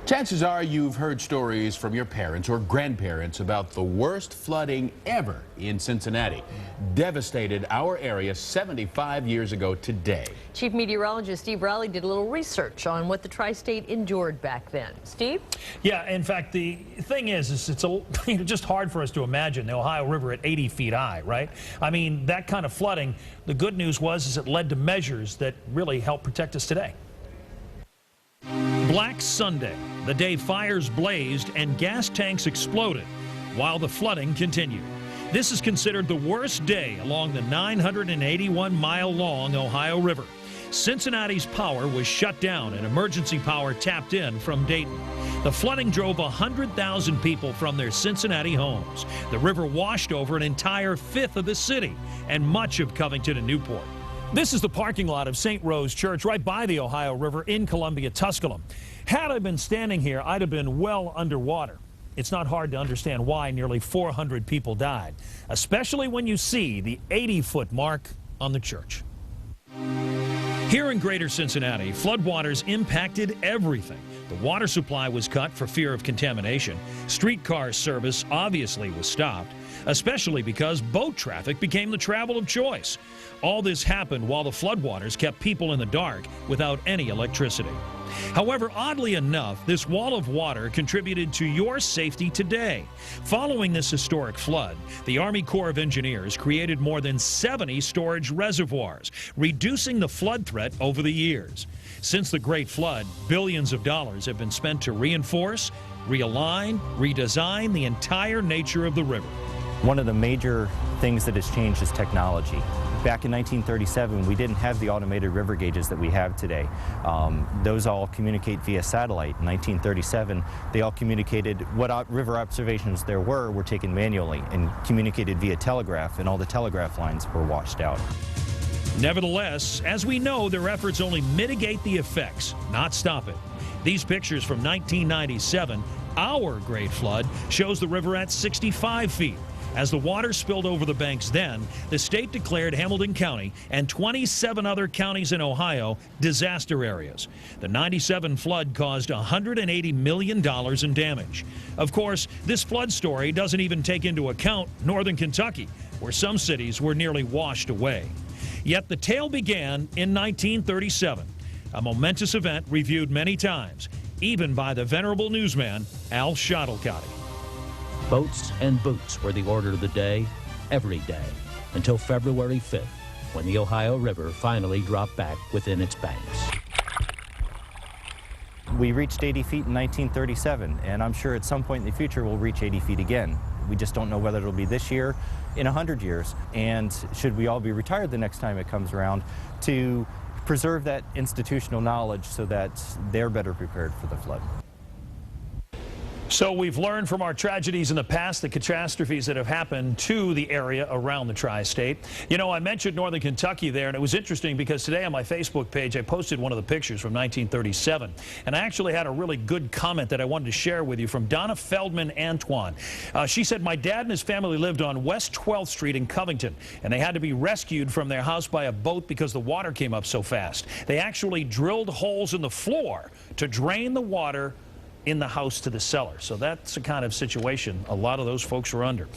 Chances are you've heard stories from your parents or grandparents about the worst flooding ever in Cincinnati. Devastated our area 75 years ago today. Chief Meteorologist Steve Rowley did a little research on what the tri-state endured back then. Steve? Yeah, in fact, the thing is it's just hard for us to imagine the Ohio River at 80 feet high, right? I mean, that kind of flooding, the good news was it led to measures that really help protect us today. Black Sunday, the day fires blazed and gas tanks exploded while the flooding continued. This is considered the worst day along the 981-mile-long Ohio River. Cincinnati's power was shut down and emergency power tapped in from Dayton. The flooding drove 100,000 people from their Cincinnati homes. The river washed over an entire fifth of the city and much of Covington and Newport. This is the parking lot of St. Rose Church right by the Ohio River in Columbia, Tusculum. Had I been standing here, I'd have been well underwater. It's not hard to understand why nearly 400 people died, especially when you see the 80-foot mark on the church. Here in Greater Cincinnati, floodwaters impacted everything. The water supply was cut for fear of contamination. Streetcar service obviously was stopped, especially because boat traffic became the travel of choice. All this happened while the floodwaters kept people in the dark without any electricity. However, oddly enough, this wall of water contributed to your safety today. Following this historic flood, the Army Corps of Engineers created more than 70 storage reservoirs, reducing the flood threat over the years. Since the Great Flood, billions of dollars have been spent to reinforce, realign, redesign the entire nature of the river. One of the major things that has changed is technology. Back in 1937, we didn't have the automated river gauges that we have today. Those all communicate via satellite. In 1937, they all communicated what river observations there were taken manually and communicated via telegraph, and all the telegraph lines were washed out. Nevertheless, as we know, their efforts only mitigate the effects, not stop it. These pictures from 1997, our Great Flood, shows the river at 65 feet. As the water spilled over the banks then, the state declared Hamilton County and 27 other counties in Ohio disaster areas. The 97 flood caused $180 million in damage. Of course, this flood story doesn't even take into account northern Kentucky, where some cities were nearly washed away. Yet the tale began in 1937, a momentous event reviewed many times, even by the venerable newsman Al Shuttlecotty. Boats and boots were the order of the day, every day, until February 5th, when the Ohio River finally dropped back within its banks. We reached 80 feet in 1937, and I'm sure at some point in the future we'll reach 80 feet again. We just don't know whether it'll be this year, in 100 years, and should we all be retired the next time it comes around, to preserve that institutional knowledge so that they're better prepared for the flood. So we've learned from our tragedies in the past, the catastrophes that have happened to the area around the tri-state. You know, I mentioned northern Kentucky there, and it was interesting because today on my Facebook page I posted one of the pictures from 1937, and I actually had a really good comment that I wanted to share with you from Donna Feldman Antoine. She said, "My dad and his family lived on West 12th Street in Covington, and they had to be rescued from their house by a boat because the water came up so fast. They actually drilled holes in the floor to drain the water in the house to the cellar." So that's the kind of situation a lot of those folks are under.